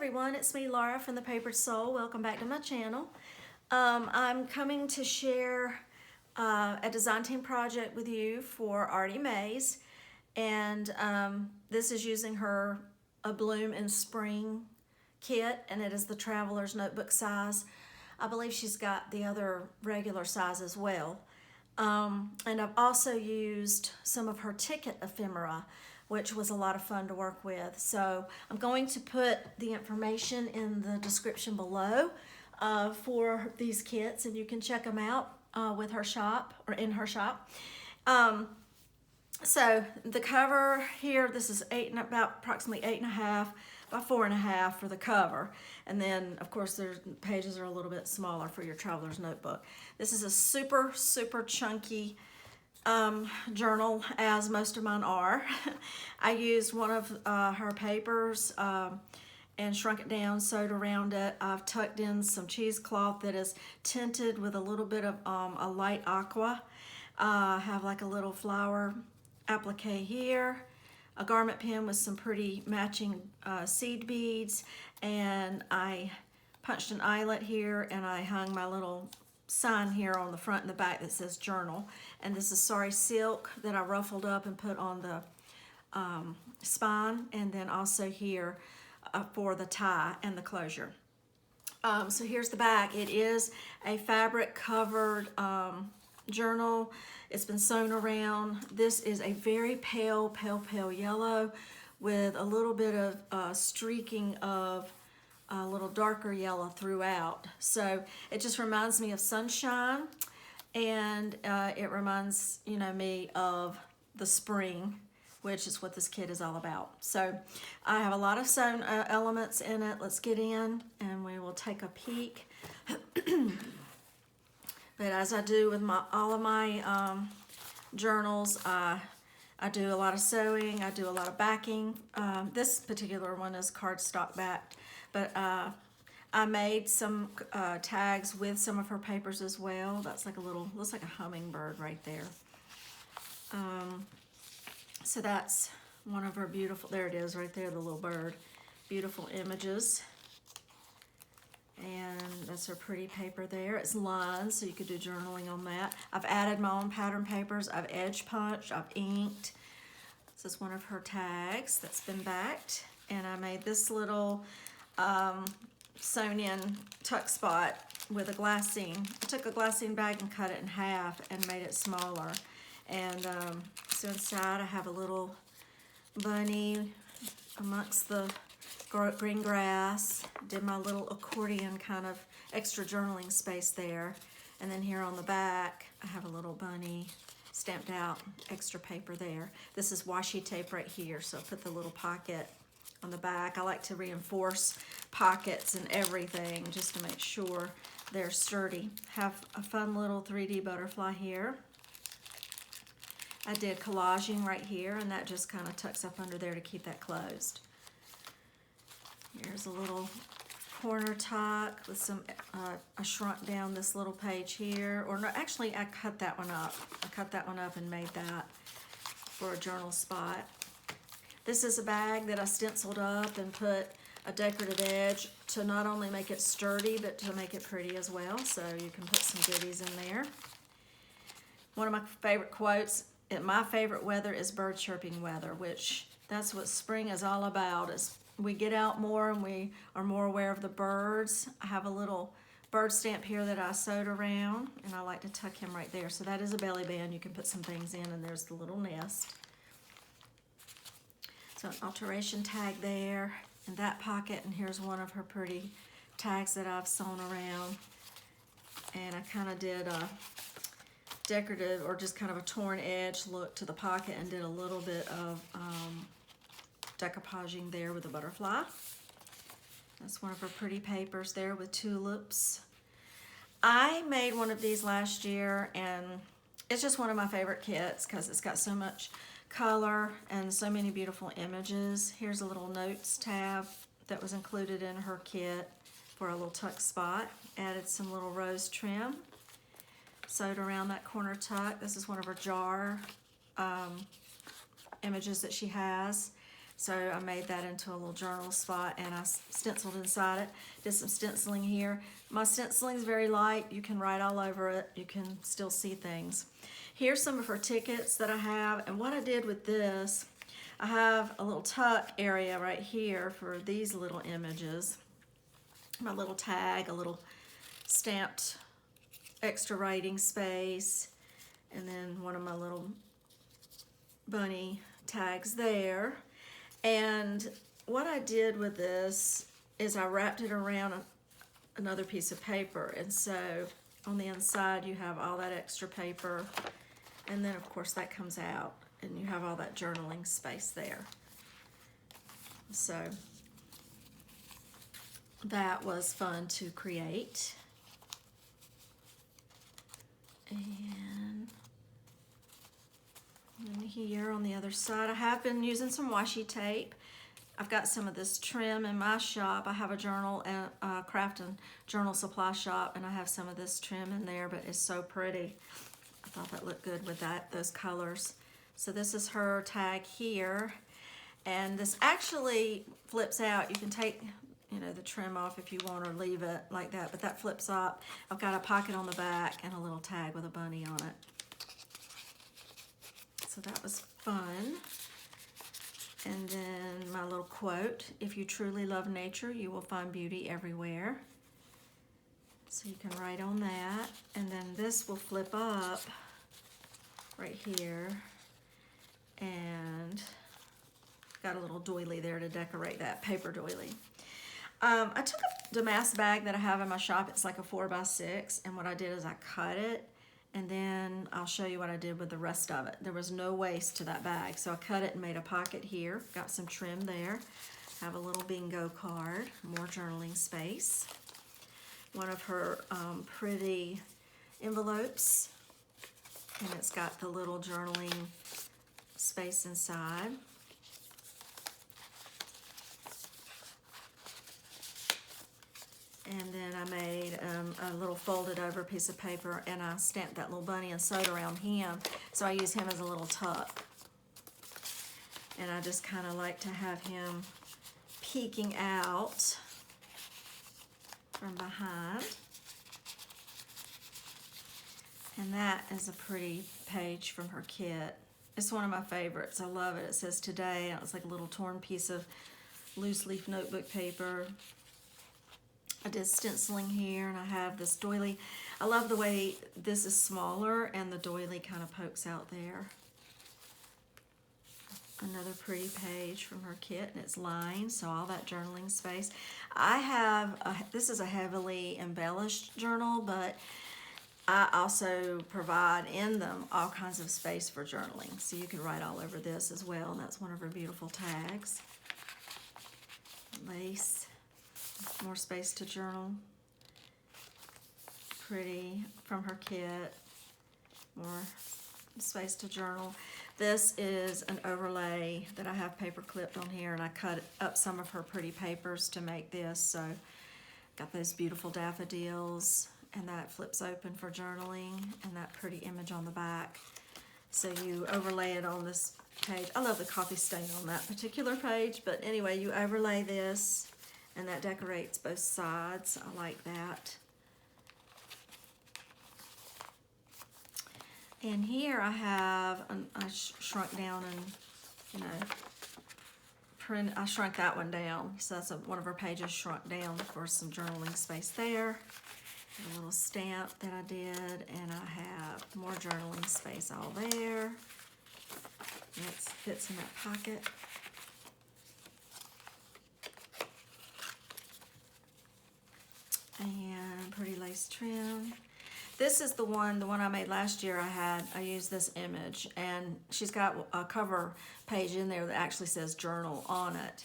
everyone, it's me Laura from the Papered Soul. Welcome back to my channel. I'm coming to share a design team project with you for Artymaze, and this is using her A Bloom in Spring kit, and it is the Traveler's Notebook size. I believe she's got the other regular size as well. And I've also used some of her ticket ephemera, which was a lot of fun to work with. So I'm going to put the information in the description below for these kits, and you can check them out with her shop or in her shop. So the cover here, this is about approximately 8.5 by 4.5 for the cover, and then of course the pages are a little bit smaller for your traveler's notebook. This is a super chunky journal, as most of mine are. I used one of her papers and shrunk it down, sewed around it. I've tucked in some cheesecloth that is tinted with a little bit of a light aqua. I have like a little flower applique here, a garment pin with some pretty matching seed beads, and I punched an eyelet here, and I hung my little sign here on the front and the back that says journal. And this is sari silk that I ruffled up and put on the spine, and then also here for the tie and the closure. So here's the back. It is a fabric covered journal. It's been sewn around. This is a very pale yellow with a little bit of streaking of a little darker yellow throughout. So it just reminds me of sunshine, and it reminds me of the spring, which is what this kit is all about. So I have a lot of sewn elements in it. Let's get in and we will take a peek. But as I do with all of my journals, I do a lot of sewing, I do a lot of backing. This particular one is cardstock backed, but I made some tags with some of her papers as well. That's like a little, looks like a hummingbird right there. So that's one of her beautiful, there it is right there, the little bird. Beautiful images. And that's her pretty paper there. It's lined, so you could do journaling on that. I've added my own pattern papers. I've edge punched, I've inked. This is one of her tags that's been backed. And I made this little sewn in tuck spot with a glassine. I took a glassine bag and cut it in half and made it smaller. And so inside I have a little bunny amongst the green grass. Did my little accordion kind of extra journaling space there. And then here on the back I have a little bunny stamped out, extra paper there. This is washi tape right here, so I put the little pocket on the back. I like to reinforce pockets and everything just to make sure they're sturdy. Have a fun little 3D butterfly here. I did collaging right here, and that just kind of tucks up under there to keep that closed. Here's a little corner tuck with some, I shrunk down this little page here, or no, actually I cut that one up. I cut that one up and made that for a journal spot. This is a bag that I stenciled up and put a decorative edge to not only make it sturdy, but to make it pretty as well, so you can put some goodies in there. One of my favorite quotes, my favorite weather is bird chirping weather, which that's what spring is all about. Is we get out more and we are more aware of the birds. I have a little bird stamp here that I sewed around, and I like to tuck him right there. So that is a belly band. You can put some things in, and there's the little nest. So an alteration tag there in that pocket, and here's one of her pretty tags that I've sewn around. And I kind of did a decorative or just kind of a torn edge look to the pocket and did a little bit of decoupaging there with a butterfly. That's one of her pretty papers there with tulips. I made one of these last year, and it's just one of my favorite kits because it's got so much color and so many beautiful images. Here's a little notes tab that was included in her kit for a little tuck spot. Added some little rose trim, sewed around that corner tuck. This is one of her jar images that she has. So I made that into a little journal spot, and I stenciled inside it. Did some stenciling here. My stenciling is very light. You can write all over it. You can still see things. Here's some of her tickets that I have, and what I did with this, I have a little tuck area right here for these little images. My little tag, a little stamped extra writing space, and then one of my little bunny tags there. And what I did with this is I wrapped it around another piece of paper, and so on the inside you have all that extra paper, and then of course that comes out and you have all that journaling space there. So that was fun to create. And here on the other side, I have been using some washi tape. I've got some of this trim in my shop. I have a journal and craft and journal supply shop, and I have some of this trim in there, but it's so pretty. I thought that looked good with those colors. So this is her tag here, and this actually flips out. You can take, you know, the trim off if you want, or leave it like that, but that flips up. I've got a pocket on the back and a little tag with a bunny on it. So that was fun. And then my little quote, if you truly love nature, you will find beauty everywhere. So you can write on that. And then this will flip up right here. And got a little doily there to decorate that, paper doily. I took a damask bag that I have in my shop. It's like a 4x6, and what I did is I cut it, and then I'll show you what I did with the rest of it. There was no waste to that bag, so I cut it and made a pocket here. Got some trim there. Have a little bingo card, more journaling space. One of her pretty envelopes, and it's got the little journaling space inside. And then I made a little folded over piece of paper, and I stamped that little bunny and sewed around him. So I use him as a little tuck. And I just kind of like to have him peeking out from behind. And that is a pretty page from her kit. It's one of my favorites. I love it. It says today, and it's like a little torn piece of loose leaf notebook paper. I did stenciling here, and I have this doily. I love the way this is smaller and the doily kind of pokes out there. Another pretty page from her kit, and it's lined, so all that journaling space. I have, this is a heavily embellished journal, but I also provide in them all kinds of space for journaling. So you can write all over this as well, and that's one of her beautiful tags. Lace. More space to journal. Pretty from her kit. More space to journal. This is an overlay that I have paper clipped on here, and I cut up some of her pretty papers to make this. So got those beautiful daffodils, and that flips open for journaling, and that pretty image on the back. So you overlay it on this page. I love the coffee stain on that particular page, but anyway, you overlay this, and that decorates both sides. I like that. And here I have, I shrunk down and, I shrunk that one down. So that's one of our pages shrunk down for some journaling space there. A little stamp that I did, and I have more journaling space all there. That fits in that pocket. And pretty lace trim. This is the one I made last year. I used this image, and she's got a cover page in there that actually says journal on it.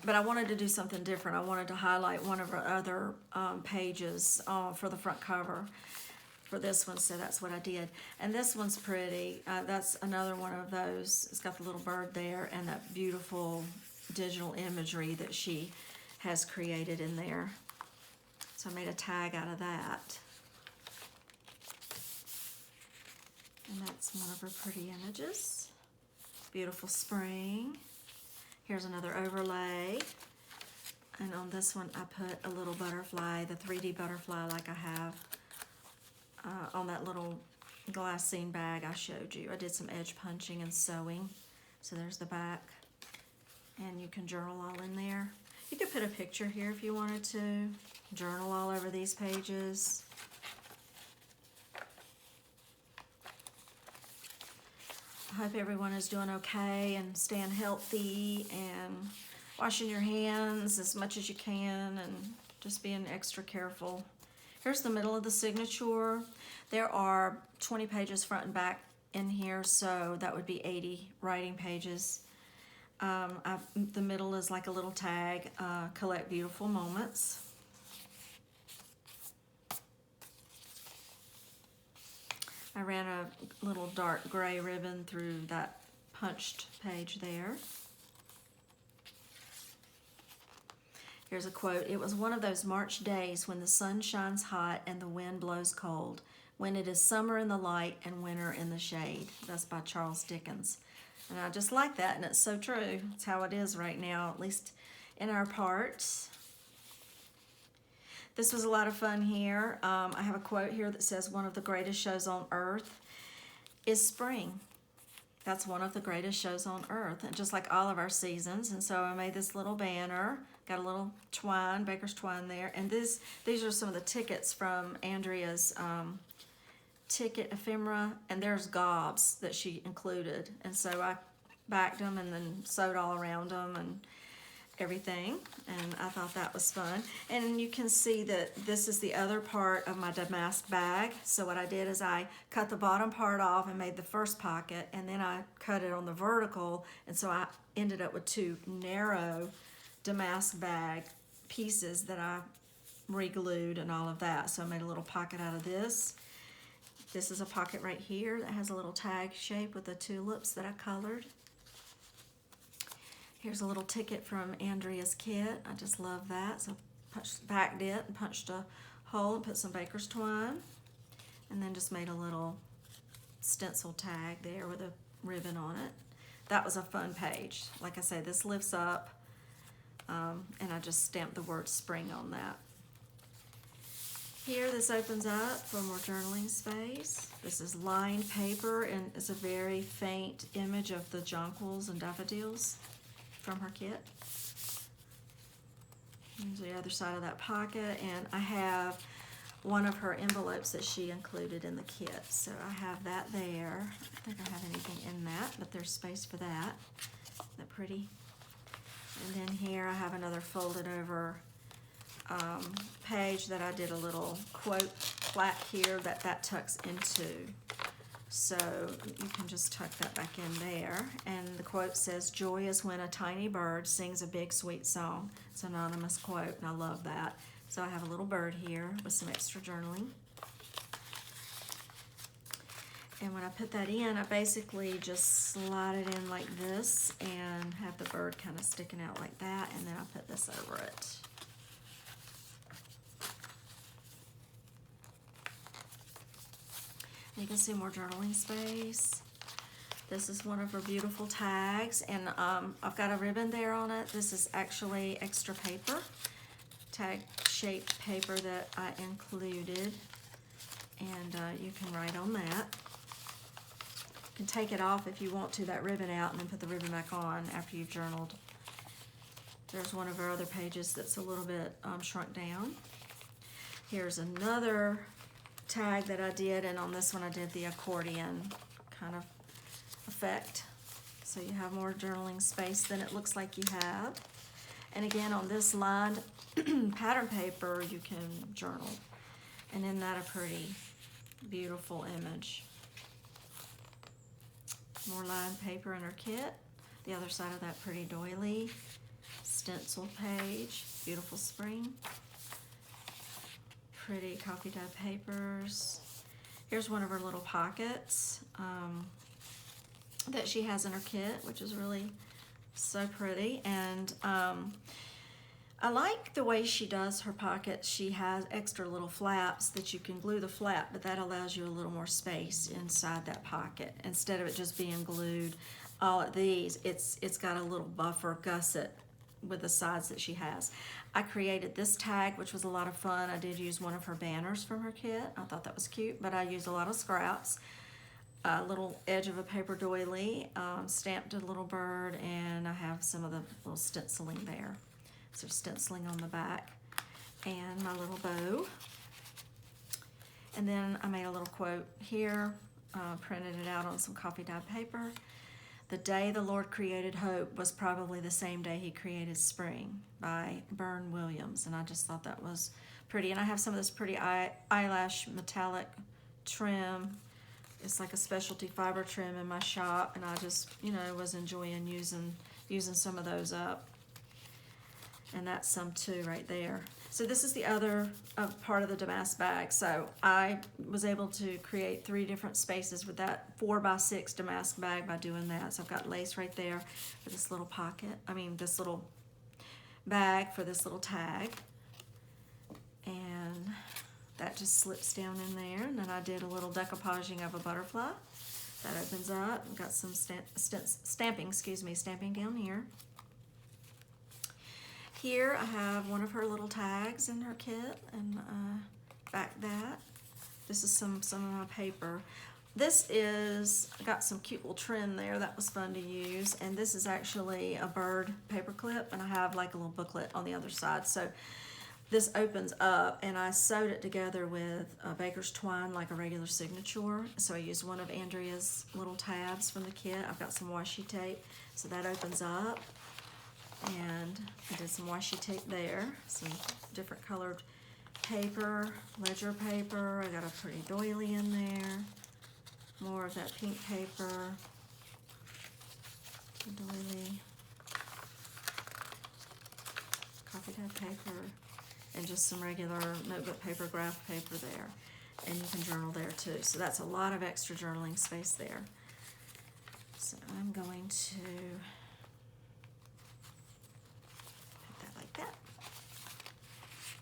But I wanted to do something different. I wanted to highlight one of her other pages for the front cover for this one, so that's what I did. And this one's pretty. That's another one of those. It's got the little bird there and that beautiful digital imagery that she has created in there. So I made a tag out of that. And that's one of her pretty images. Beautiful spring. Here's another overlay. And on this one, I put a little butterfly, the 3D butterfly like I have on that little glassine bag I showed you. I did some edge punching and sewing. So there's the back. And you can journal all in there. You could put a picture here if you wanted to. Journal all over these pages. I hope everyone is doing okay and staying healthy and washing your hands as much as you can and just being extra careful. Here's the middle of the signature. There are 20 pages front and back in here, so that would be 80 writing pages. The middle is like a little tag, collect beautiful moments. I ran a little dark gray ribbon through that punched page there. Here's a quote. It was one of those March days when the sun shines hot and the wind blows cold, when it is summer in the light and winter in the shade. That's by Charles Dickens. And I just like that, and it's so true. It's how it is right now, at least in our parts. This was a lot of fun here. I have a quote here that says, one of the greatest shows on earth is spring. That's one of the greatest shows on earth, and just like all of our seasons. And so I made this little banner, got a little twine, baker's twine there. And these are some of the tickets from Andrea's ticket ephemera, and there's gobs that she included. And so I backed them and then sewed all around them and everything, and I thought that was fun. And you can see that this is the other part of my damask bag. So what I did is I cut the bottom part off and made the first pocket, and then I cut it on the vertical, and so I ended up with two narrow damask bag pieces that I re-glued and all of that. So I made a little pocket out of this. This is a pocket right here that has a little tag shape with the tulips that I colored. Here's a little ticket from Andrea's kit. I just love that. So backed it and punched a hole and put some baker's twine. And then just made a little stencil tag there with a ribbon on it. That was a fun page. Like I say, this lifts up, and I just stamped the word spring on that. Here, this opens up for more journaling space. This is lined paper, and it's a very faint image of the jonquils and daffodils from her kit. Here's the other side of that pocket, and I have one of her envelopes that she included in the kit. So I have that there. I don't think I have anything in that, but there's space for that. Isn't that pretty? And then here I have another folded over page that I did a little quote plaque here that tucks into. So you can just tuck that back in there. And the quote says, "Joy is when a tiny bird sings a big sweet song." It's an anonymous quote, and I love that. So I have a little bird here with some extra journaling. And when I put that in, I basically just slide it in like this and have the bird kind of sticking out like that, and then I put this over it. You can see more journaling space. This is one of her beautiful tags, and I've got a ribbon there on it. This is actually extra paper, tag shaped paper that I included, and you can write on that. You can take it off if you want to, that ribbon out, and then put the ribbon back on after you've journaled. There's one of our other pages that's a little bit shrunk down. Here's another tag that I did, and on this one I did the accordion kind of effect. So you have more journaling space than it looks like you have. And again, on this lined pattern paper, you can journal. And isn't that a pretty, beautiful image? More lined paper in her kit. The other side of that pretty doily. Stencil page, beautiful spring. Pretty coffee dyed papers. Here's one of her little pockets that she has in her kit, which is really so pretty. And I like the way she does her pockets. She has extra little flaps that you can glue the flap, but that allows you a little more space inside that pocket instead of it just being glued. all of these, it's got a little buffer gusset with the sides that she has. I created this tag, which was a lot of fun. I did use one of her banners from her kit. I thought that was cute, but I used a lot of scraps. A little edge of a paper doily, stamped a little bird, and I have some of the little stenciling there. So stenciling on the back, and my little bow. And then I made a little quote here, printed it out on some coffee dyed paper. The day the Lord created hope was probably the same day he created spring, by Byrne Williams. And I just thought that was pretty. And I have some of this pretty eyelash metallic trim. It's like a specialty fiber trim in my shop, and I just, you know, was enjoying using some of those up. And that's some too right there. So this is the other part of the damask bag. So I was able to create 3 different spaces with that 4x6 damask bag by doing that. So I've got lace right there for this little pocket. This little bag for this little tag. And that just slips down in there. And then I did a little decoupaging of a butterfly. That opens up. I've got some stamping down here. Here I have one of her little tags in her kit, and back that. This is some of my paper. This is, I got some cute little trim there, that was fun to use, and this is actually a bird paper clip, and I have like a little booklet on the other side. So this opens up, and I sewed it together with a baker's twine, like a regular signature. So I used one of Andrea's little tabs from the kit. I've got some washi tape, so that opens up. And I did some washi tape there, some different colored paper, ledger paper. I got a pretty doily in there, more of that pink paper, the doily, coffee dyed paper, and just some regular notebook paper, graph paper there. And you can journal there too. So that's a lot of extra journaling space there. So I'm going to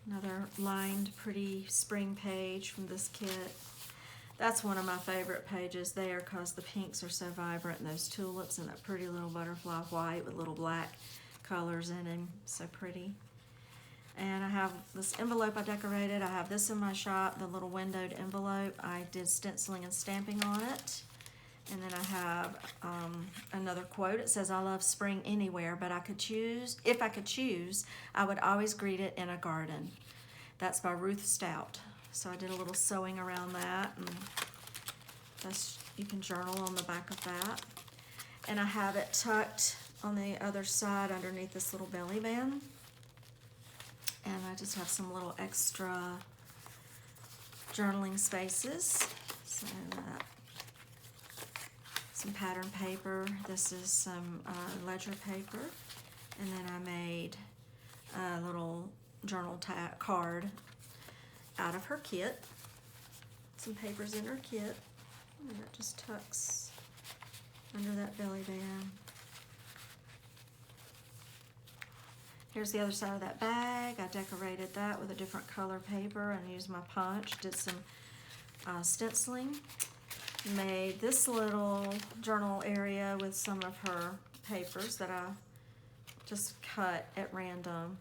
another lined pretty spring page from this kit. That's one of my favorite pages there because the pinks are so vibrant, and those tulips and that pretty little butterfly white with little black colors in them. So pretty. And I have this envelope I decorated. I have this in my shop, the little windowed envelope. I did stenciling and stamping on it. And then I have another quote. It says, I love spring anywhere, but if I could choose, I would always greet it in a garden. That's by Ruth Stout. So I did a little sewing around that, and you can journal on the back of that. And I have it tucked on the other side underneath this little belly band. And I just have some little extra journaling spaces. So some pattern paper. This is some ledger paper. And then I made a little journal card out of her kit. Some papers in her kit. And it just tucks under that belly band. Here's the other side of that bag. I decorated that with a different color paper and used my punch. Did some stenciling. Made this little journal area with some of her papers that I just cut at random,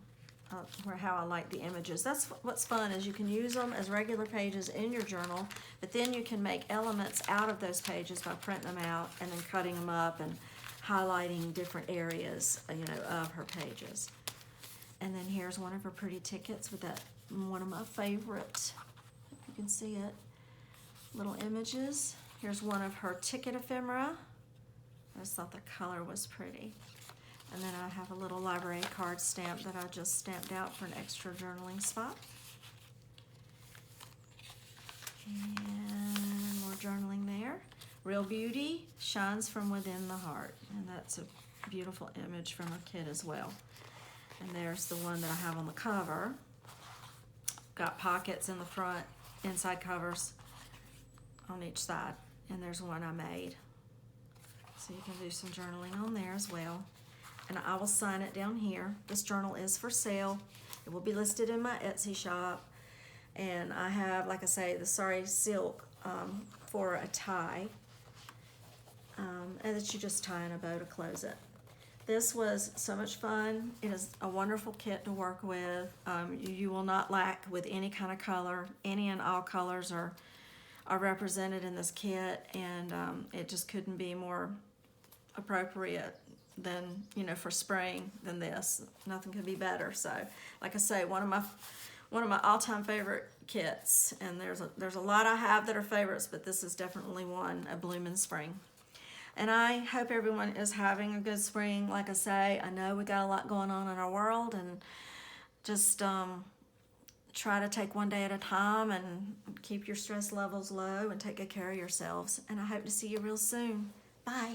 how I like the images. That's what's fun, is you can use them as regular pages in your journal, but then you can make elements out of those pages by printing them out and then cutting them up and highlighting different areas, of her pages. And then here's one of her pretty tickets with that, one of my favorite, if you can see it, little images. Here's one of her ticket ephemera. I just thought the color was pretty. And then I have a little library card stamp that I just stamped out for an extra journaling spot. And more journaling there. Real beauty shines from within the heart. And that's a beautiful image from a kid as well. And there's the one that I have on the cover. Got pockets in the front, inside covers on each side. And there's one I made. So you can do some journaling on there as well. And I will sign it down here. This journal is for sale. It will be listed in my Etsy shop. And I have, like I say, the sari silk for a tie. and that you just tie in a bow to close it. This was so much fun. It is a wonderful kit to work with. You will not lack with any kind of color. Any and all colors are represented in this kit, and it just couldn't be more appropriate than, you know, for spring than this. Nothing could be better. So, like I say, one of my all-time favorite kits, and there's a lot I have that are favorites, but this is definitely one, a bloom in spring. And I hope everyone is having a good spring. Like I say, I know we got a lot going on in our world, and just try to take one day at a time and keep your stress levels low and take good care of yourselves. And I hope to see you real soon. Bye.